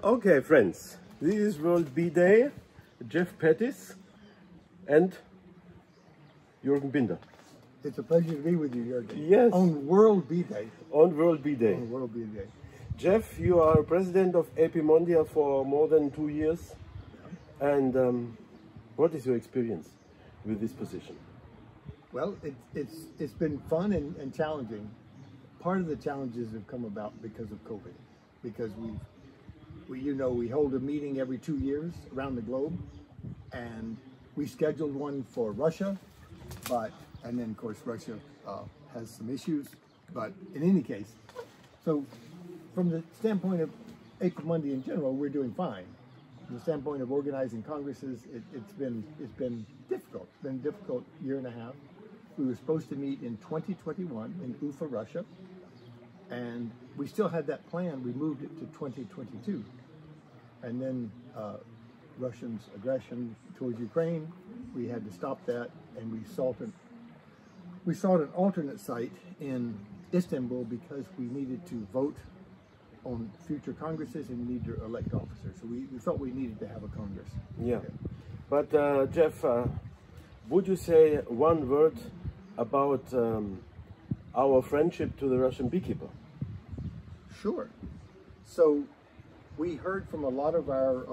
Okay, friends, this is World Bee Day. Jeff Pettis and Jürgen Binder. It's a pleasure to be with you, Jürgen. Yes. On World Bee Day. On World Bee Day. On World Bee Day. Jeff, you are president of Apimondia for more than 2 years. Yeah. And what is your experience with this position? Well, it's been fun and challenging. Part of the challenges have come about because of COVID, because we hold a meeting every 2 years around the globe, and we scheduled one for Russia, and then of course Russia has some issues, but in any case, so from the standpoint of Apimondia in general, we're doing fine. From the standpoint of organizing congresses, it's been difficult. It's been a difficult year and a half. We were supposed to meet in 2021 in Ufa, Russia, and we still had that plan. We moved it to 2022, and then Russians' aggression towards Ukraine, we had to stop that, and we sought an alternate site in Istanbul because we needed to vote on future congresses and we need to elect officers. So we felt we needed to have a congress. Yeah. Okay. But Jeff, would you say one word about our friendship to the Russian beekeeper? Sure. So we heard from a lot of our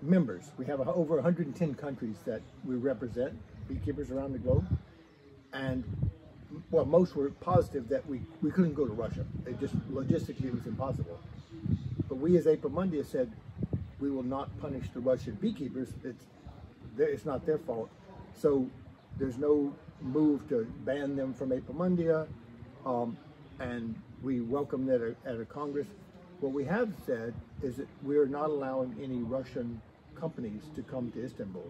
members. We have over 110 countries that we represent, beekeepers around the globe, and well, most were positive that we couldn't go to Russia. It just logistically it was impossible. But we as Apimondia said we will not punish the Russian beekeepers. It's not their fault. So there's no move to ban them from Apimondia, and we welcome that at a Congress. What we have said is that we are not allowing any Russian companies to come to Istanbul.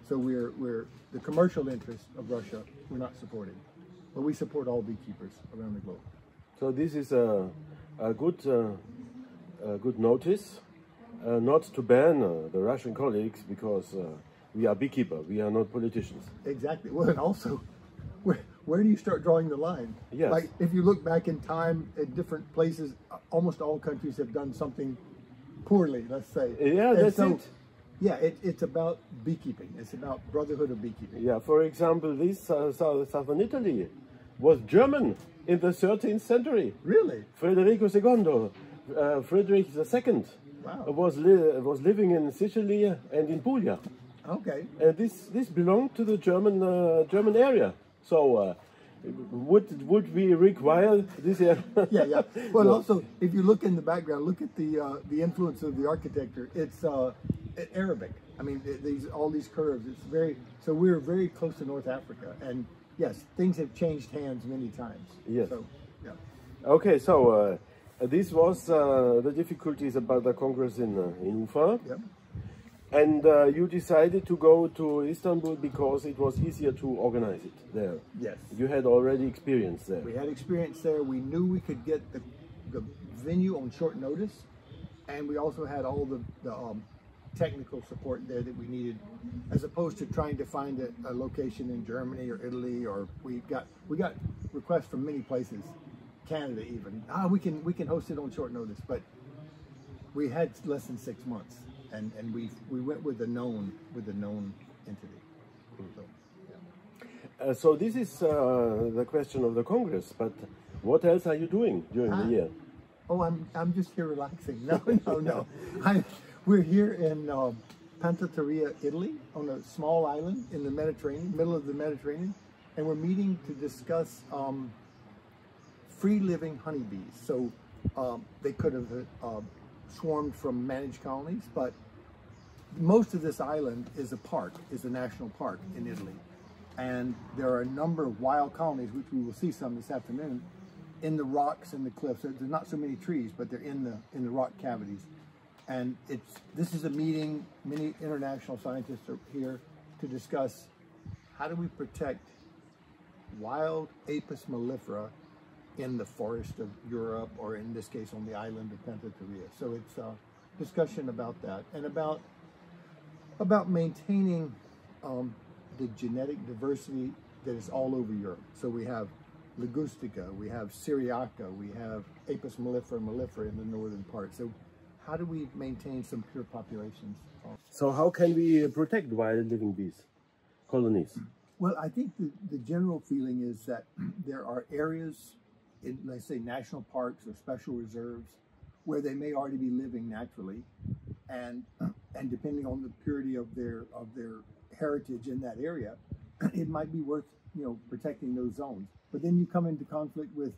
So we're the commercial interests of Russia we're not supporting. But we support all beekeepers around the globe. So this is a good notice, not to ban the Russian colleagues because we are beekeepers, we are not politicians. Exactly. Well, and also, where do you start drawing the line? Yes. Like if you look back in time at different places, almost all countries have done something poorly, let's say. Yeah, that's it. Yeah, it's about beekeeping. It's about brotherhood of beekeeping. Yeah, for example, this southern Italy was German in the 13th century. Really? Federico II, Frederick II wow. was living in Sicily and in Puglia. Okay. And this belonged to the German area. So would we require this area? Yeah. Well, no. Also, if you look in the background, look at the influence of the architecture. It's Arabic. I mean, all these curves. So we're very close to North Africa, and yes, things have changed hands many times. Yes. So, yeah. Okay, so this was the difficulties about the Congress in Ufa. Yep. And you decided to go to Istanbul because it was easier to organize it there. Yes. You had already experience there. We had experience there. We knew we could get the venue on short notice, and we also had all the technical support there that we needed, as opposed to trying to find a location in Germany or Italy, or we got requests from many places, Canada even. We can host it on short notice, but we had less than 6 months, and we went with the known entity. So, yeah. So this is the question of the Congress, but what else are you doing during the year? Oh, I'm just here relaxing. No. We're here in Pantelleria, Italy, on a small island in the Mediterranean, middle of the Mediterranean, and we're meeting to discuss free-living honeybees. So they could have swarmed from managed colonies, but most of this island is a national park in Italy, and there are a number of wild colonies, which we will see some this afternoon, in the rocks and the cliffs. There's not so many trees, but they're in the rock cavities. And this is a meeting. Many international scientists are here to discuss how do we protect wild Apis mellifera in the forest of Europe, or in this case on the island of Pantelleria. So it's a discussion about that, and about maintaining the genetic diversity that is all over Europe. So we have Ligustica, we have Syriaca, we have Apis mellifera in the northern part. So how do we maintain some pure populations? So how can we protect wild living bees colonies? Well, I think the general feeling is that there are areas in, let's say, national parks or special reserves where they may already be living naturally, and depending on the purity of their heritage in that area, it might be worth, you know, protecting those zones. But then you come into conflict with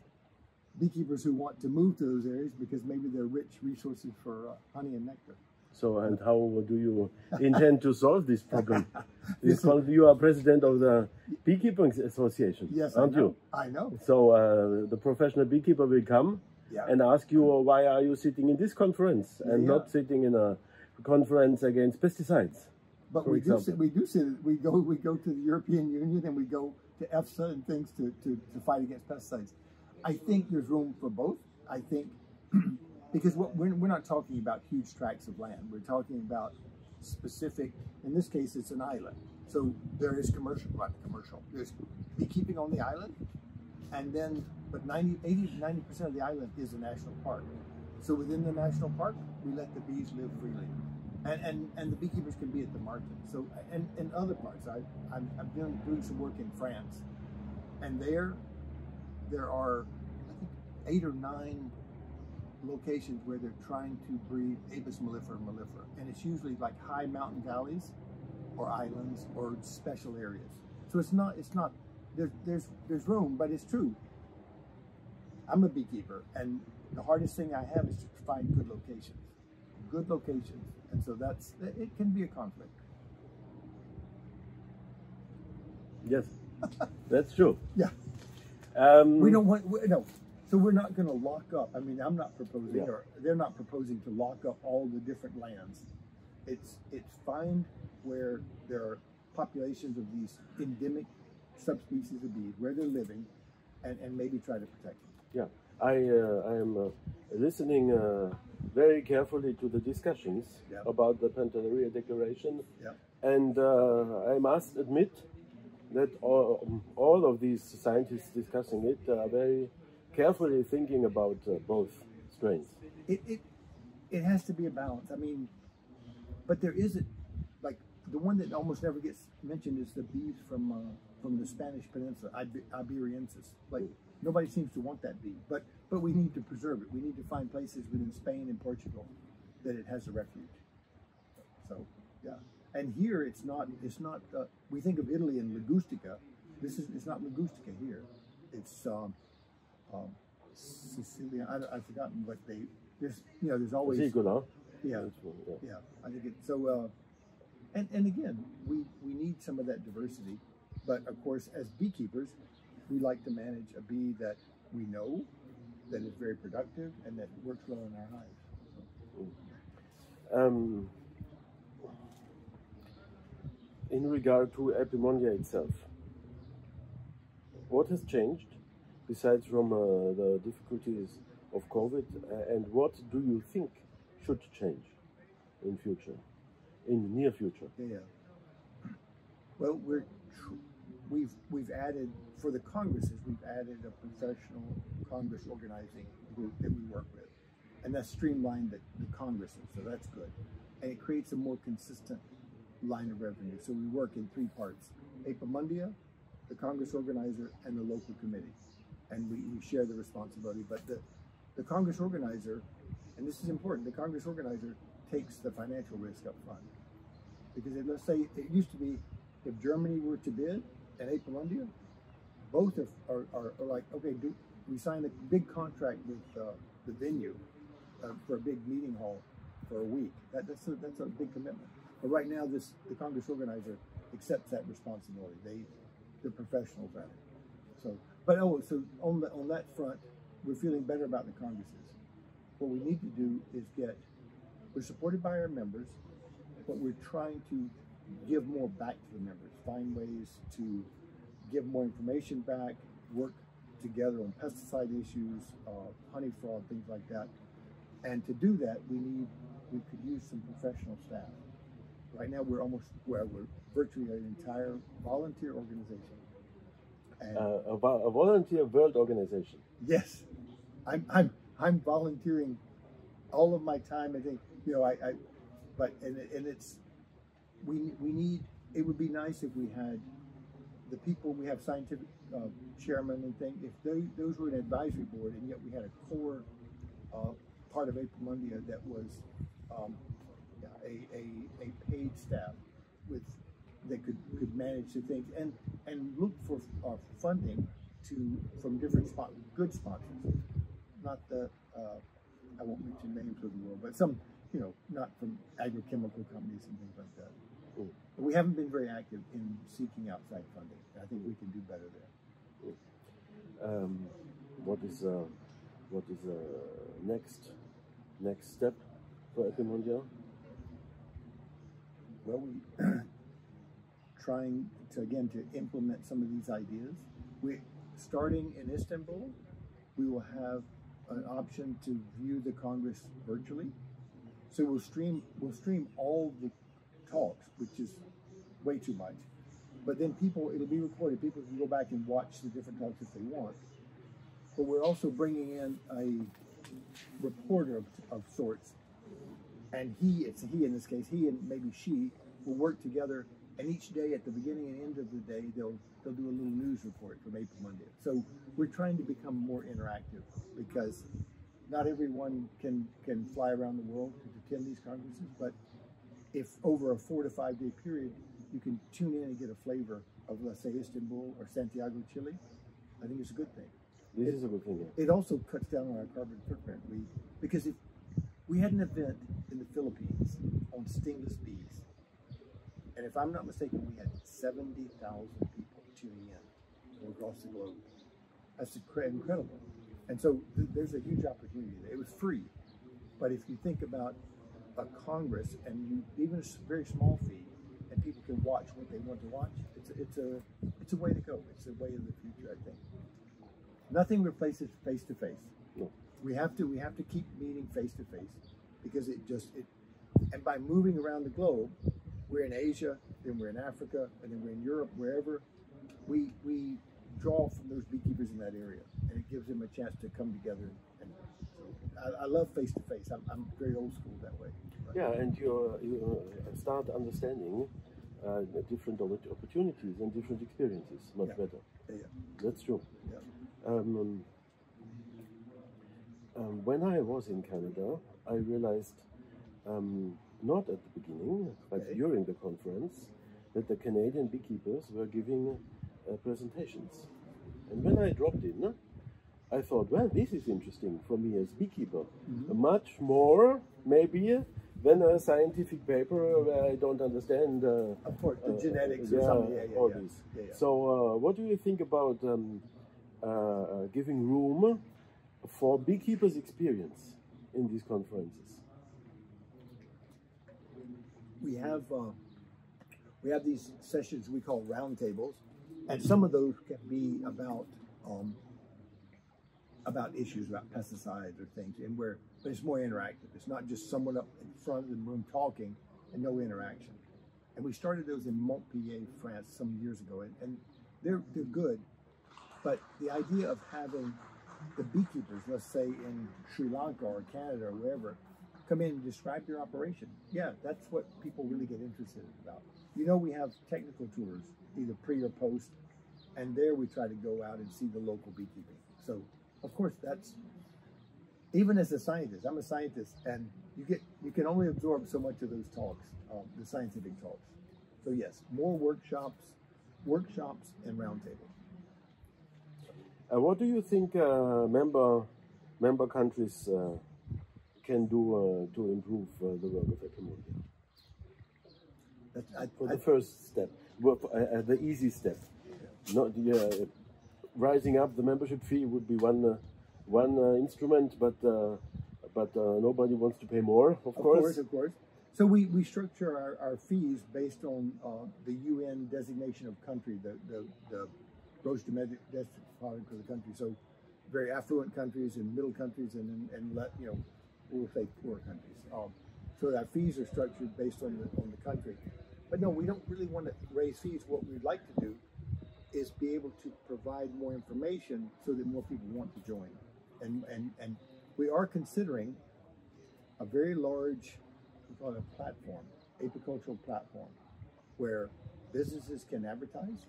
beekeepers who want to move to those areas because maybe they're rich resources for honey and nectar. So, and how do you intend to solve this problem? You are president of the Beekeeping Association, yes, aren't you? I know. So the professional beekeeper will come and ask you, why are you sitting in this conference and not sitting in a conference against pesticides? But we do sit. We go to the European Union and we go to EFSA and things to fight against pesticides. I think there's room for both. I think. Because we're not talking about huge tracts of land. We're talking about specific, in this case, it's an island. So there is commercial. There's beekeeping on the island, and then, but 80–90% of the island is a national park. So within the national park, we let the bees live freely. And the beekeepers can be at the market. So, and in other parts, I'm doing some work in France, and there are, I think, 8 or 9 locations where they're trying to breed Apis mellifera, and it's usually like high mountain valleys or islands or special areas. So it's not there's room, but it's true. I'm a beekeeper, and the hardest thing I have is to find good locations, and so it can be a conflict. Yes, that's true. Yeah, we don't want no. So we're not going to lock up. I mean, I'm not proposing, or they're not proposing to lock up all the different lands. It's find where there are populations of these endemic subspecies of bees, where they're living, and maybe try to protect them. Yeah, I am listening very carefully to the discussions about the Pantelleria Declaration, and I must admit that all of these scientists discussing it are very carefully thinking about both strains. It has to be a balance. I mean, but there isn't, like, the one that almost never gets mentioned is the bees from the Spanish Peninsula, Iberiensis. Like, nobody seems to want that bee, but we need to preserve it. We need to find places within Spain and Portugal that it has a refuge. So yeah, and here it's not. We think of Italy and Ligustica. It's not Ligustica here. It's Sicilian. I've forgotten what there's always yeah. I think it's so. And again, we need some of that diversity, but of course, as beekeepers, we like to manage a bee that we know, that is very productive, and that works well in our hives. In regard to Apimondia itself, what has changed? Besides from the difficulties of COVID, and what do you think should change in the near future? Yeah. Well, we've added, for the congresses, we've added a professional congress organizing group that we work with, and that's streamlined the congresses, so that's good, and it creates a more consistent line of revenue. So we work in 3 parts: Apimondia, the congress organizer, and the local committee. And we share the responsibility, but the Congress organizer, and this is important, the Congress organizer takes the financial risk up front. Because let's say it used to be, if Germany were to bid and Apimondia, both are like, okay, we sign a big contract with the venue for a big meeting hall for a week. That's a big commitment. But right now, the Congress organizer accepts that responsibility. They're professionals at it. So. But so on that front, we're feeling better about the congresses. What we need to do is we're supported by our members, but we're trying to give more back to the members, find ways to give more information back, work together on pesticide issues, honey fraud, things like that. And to do that, we could use some professional staff. Right now, we're virtually an entire volunteer organization. A volunteer world organization. Yes, I'm volunteering all of my time. I think, you know, but it's, we need, it would be nice if we had the people, we have scientific chairman and thing, if those were an advisory board, and yet we had a core part of Apimondia that was a paid staff with that could manage the things and look for funding from different good sponsors, not the I won't mention names of the world, but some, you know, not from agrochemical companies and things like that. But we haven't been very active in seeking outside funding. I think we can do better there. What is next step for Apimondia? Well, we trying to implement some of these ideas. We starting in Istanbul, we will have an option to view the Congress virtually. So we'll stream all the talks, which is way too much. But then it'll be recorded. People can go back and watch the different talks if they want. But we're also bringing in a reporter of sorts, and it's a he in this case, he and maybe she will work together, and each day at the beginning and end of the day, they'll do a little news report from Apimondia. So we're trying to become more interactive, because not everyone can fly around the world to attend these congresses, but if over a 4 to 5 day period, you can tune in and get a flavor of, let's say, Istanbul or Santiago, Chile, I think it's a good thing. This is a good thing. Yeah. It also cuts down on our carbon footprint. Because if we had an event in the Philippines on stingless bees, and if I'm not mistaken, we had 70,000 people tuning in from across the globe. That's incredible. And so there's a huge opportunity there. It was free, but if you think about a Congress and even a very small fee, and people can watch what they want to watch, it's a way to go. It's a way of the future, I think. Nothing replaces face to face. No. We have to keep meeting face to face, because and by moving around the globe, we're in Asia, then we're in Africa, and then we're in Europe, wherever we draw from those beekeepers in that area, and it gives them a chance to come together. And so I love face to face. I'm very old school that way. Yeah, and you start understanding different opportunities and different experiences much better. Yeah. That's true. Yeah. When I was in Canada, I realized, not at the beginning, but during the conference, that the Canadian beekeepers were giving presentations. And when I dropped in, I thought, well, this is interesting for me as beekeeper. Much more, maybe, than a scientific paper where I don't understand of course, the genetics or something. All this. So what do you think about giving room for beekeepers' experience in these conferences? We have these sessions we call roundtables, and some of those can be about issues about pesticides or things, but it's more interactive. It's not just someone up in front of the room talking and no interaction. And we started those in Montpellier, France, some years ago, and they're good. But the idea of having the beekeepers, let's say in Sri Lanka or Canada or wherever, come in and describe their operation. Yeah, that's what people really get interested about. You know, we have technical tours, either pre or post, and there we try to go out and see the local beekeeping. So, of course, that's, even as a scientist, I'm a scientist, and you can only absorb so much of those talks, the scientific talks. So yes, more workshops and roundtables. What do you think member countries can do to improve the work of Apimondia? For the first step, the easy step. Not rising up the membership fee would be one instrument, but nobody wants to pay more. Of course. So we structure our fees based on the UN designation of country, the gross domestic product of the country. So very affluent countries and middle countries and we'll say poor countries. So our fees are structured based on the country. But no, we don't really want to raise fees. What we'd like to do is be able to provide more information so that more people want to join. And we are considering a very large, we call it a platform, apicultural platform, where businesses can advertise.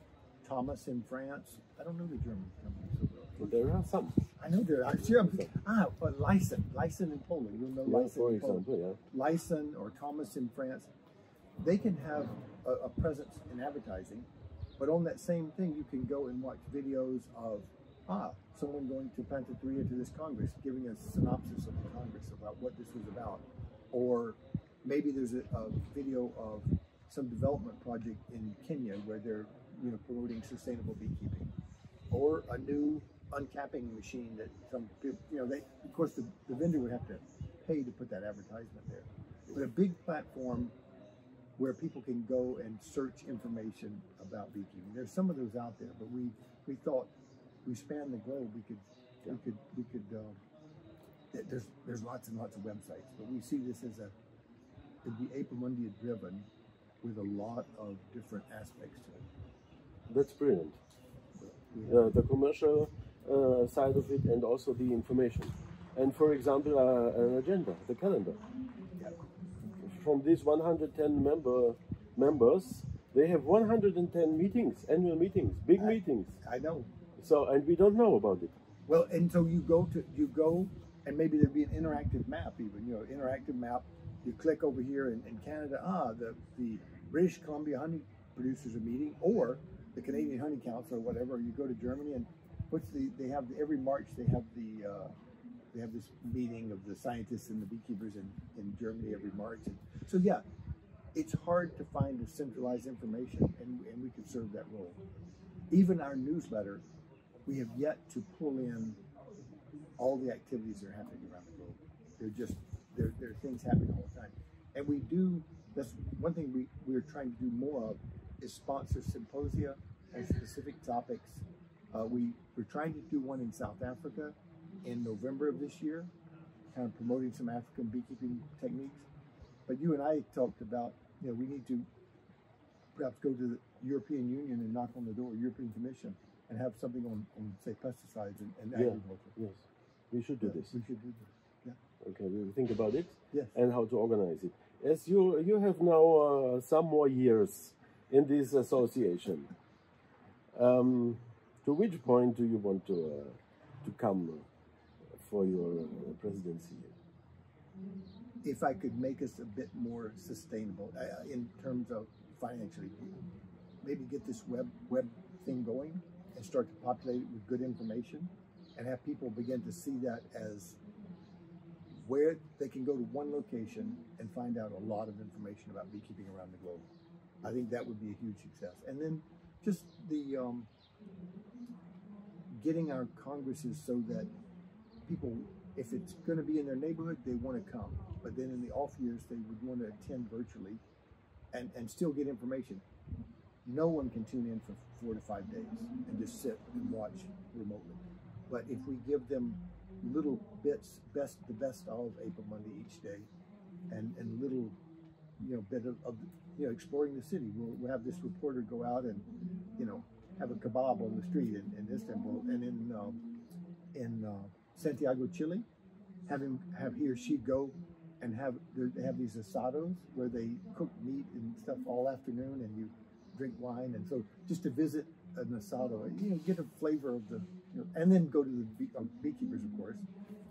Thomas in France, I don't know the German company so well. There are some. I know there are. Sure, but Lysen in Poland. You'll know Lysen for in Poland. example, yeah. Lysen or Thomas in France, they can have a presence in advertising, but on that same thing, you can go and watch videos of someone going to Pantateria to this Congress, giving a synopsis of the Congress about what this was about, or maybe there's a video of some development project in Kenya where they're promoting sustainable beekeeping, or a new uncapping machine that some people, of course the vendor would have to pay to put that advertisement there, but a big platform where people can go and search information about beekeeping. There's some of those out there, but we thought we span the globe. We could. There's lots and lots of websites, but we see this as it'd be Apimondia driven with a lot of different aspects to it. That's brilliant. The commercial side of it, and also the information. And for example, an agenda, the calendar. Yeah. From these 110 members, they have 110 meetings, annual meetings, big meetings. I know. So, and we don't know about it. Well, and so you go, and maybe there'd be an interactive map even, interactive map. You click over here in Canada, the British Columbia honey producers are meeting, or the Canadian Honey Council or whatever. You go to Germany, and they have every March they have this meeting of the scientists and the beekeepers in Germany every March. And so yeah, it's hard to find the centralized information, and we could serve that role. Even our newsletter, we have yet to pull in all the activities that are happening around the globe. There are things happening all the time, and that's one thing we're trying to do more of, is sponsor symposia on specific topics. We're trying to do one in South Africa in November of this year, kind of promoting some African beekeeping techniques. But you and I talked about, we need to perhaps go to the European Union and knock on the door, European Commission, and have something on say, pesticides and agriculture. Yes, we should do this. We should do this. Yeah. Okay, we will think about it. Yes. And how to organize it. As you have now some more years in this association, to which point do you want to come for your presidency? If I could make us a bit more sustainable in terms of financially, maybe get this web thing going and start to populate it with good information, and have people begin to see that as where they can go to one location and find out a lot of information about beekeeping around the globe. I think that would be a huge success. And then just the getting our congresses so that people, if it's going to be in their neighborhood, they want to come. But then in the off years, they would want to attend virtually and still get information. No one can tune in for 4 to 5 days and just sit and watch remotely. But if we give them little bits, the best of Apimondia each day, and little, bit of exploring the city. We'll have this reporter go out and, have a kebab on the street in Istanbul, and in Santiago, Chile, have he or she go and they have these asados where they cook meat and stuff all afternoon, and you drink wine, and so just to visit an asado, get a flavor of the, and then go to the beekeepers, of course,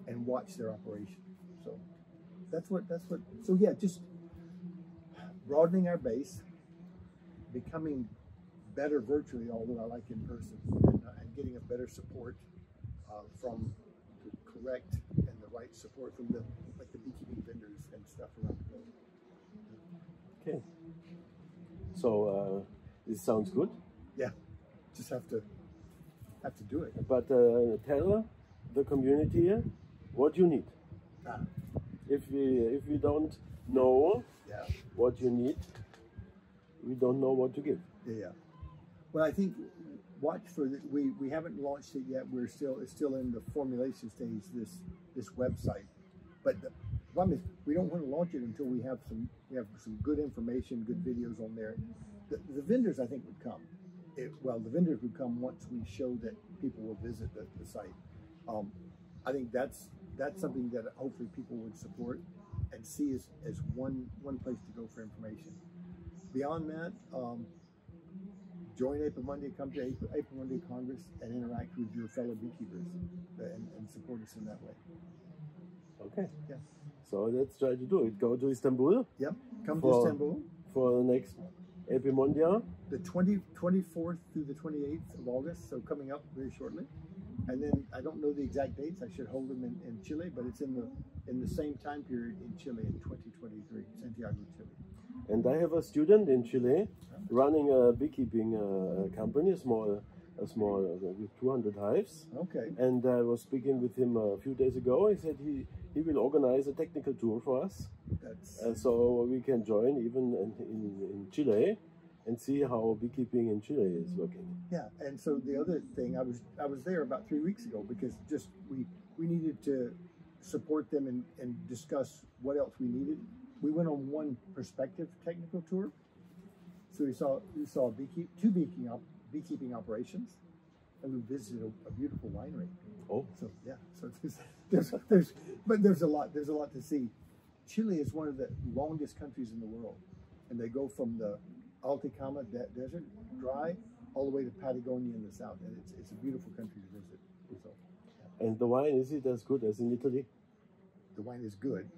and watch their operation. So that's what. So yeah, just broadening our base, becoming better virtually, although I like in person, and getting a better support from the correct and the right support from the beekeeping vendors and stuff around the globe. Okay. So this sounds good. Yeah, just have to do it. But tell the community here what you need. If we don't know what you need, we don't know what to give. Yeah. Well, I think watch for we haven't launched it yet. It's still in the formulation stage. This website, but the problem is we don't want to launch it until we have some good information, good videos on there. The vendors, I think, would come. The vendors would come once we show that people will visit the site. I think that's something that hopefully people would support, and see as one place to go for information. Beyond that, join Apimondia, come to Apimondia Congress and interact with your fellow beekeepers and support us in that way. Okay. Yeah. So let's try to do it. Go to Istanbul. Yep. Come to Istanbul. For the next Apimondia. The 24th through the 28th of August, so coming up very shortly. And then I don't know the exact dates. I should hold them in Chile, but it's in the same time period in Chile in 2023, Santiago, Chile. And I have a student in Chile running a beekeeping company, a small with 200 hives. Okay. And I was speaking with him a few days ago. He said he will organize a technical tour for us. So we can join even in Chile and see how beekeeping in Chile is working. Yeah, and so the other thing, I was there about 3 weeks ago because just we needed to support them and discuss what else we needed. We went on one perspective technical tour. So we saw two beekeeping operations, and we visited a beautiful winery. Oh, so yeah, so there's a lot to see. Chile is one of the longest countries in the world, and they go from the Atacama Desert, dry, all the way to Patagonia in the south, and it's a beautiful country to visit. So, yeah. And the wine, is it as good as in Italy? The wine is good.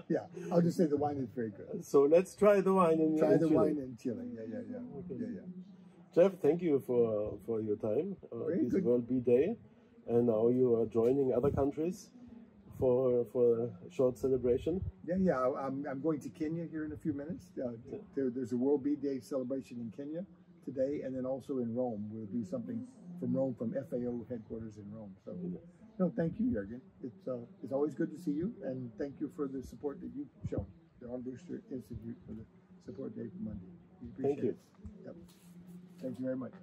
Yeah. I'll just say the wine is very good. So let's try the wine in Chile. Wine in Chile. Yeah. Okay. Yeah. Jeff, thank you for your time. This World Bee Day, and now you are joining other countries for a short celebration. Yeah. I'm going to Kenya here in a few minutes. There's a World Bee Day celebration in Kenya today, and then also in Rome. We'll do something from Rome, from FAO headquarters in Rome. So. No, thank you, Jürgen. It's always good to see you, and thank you for the support that you've shown, the Armbruster Institute, for the support to Apimondia. We appreciate it. Yep. Thank you very much.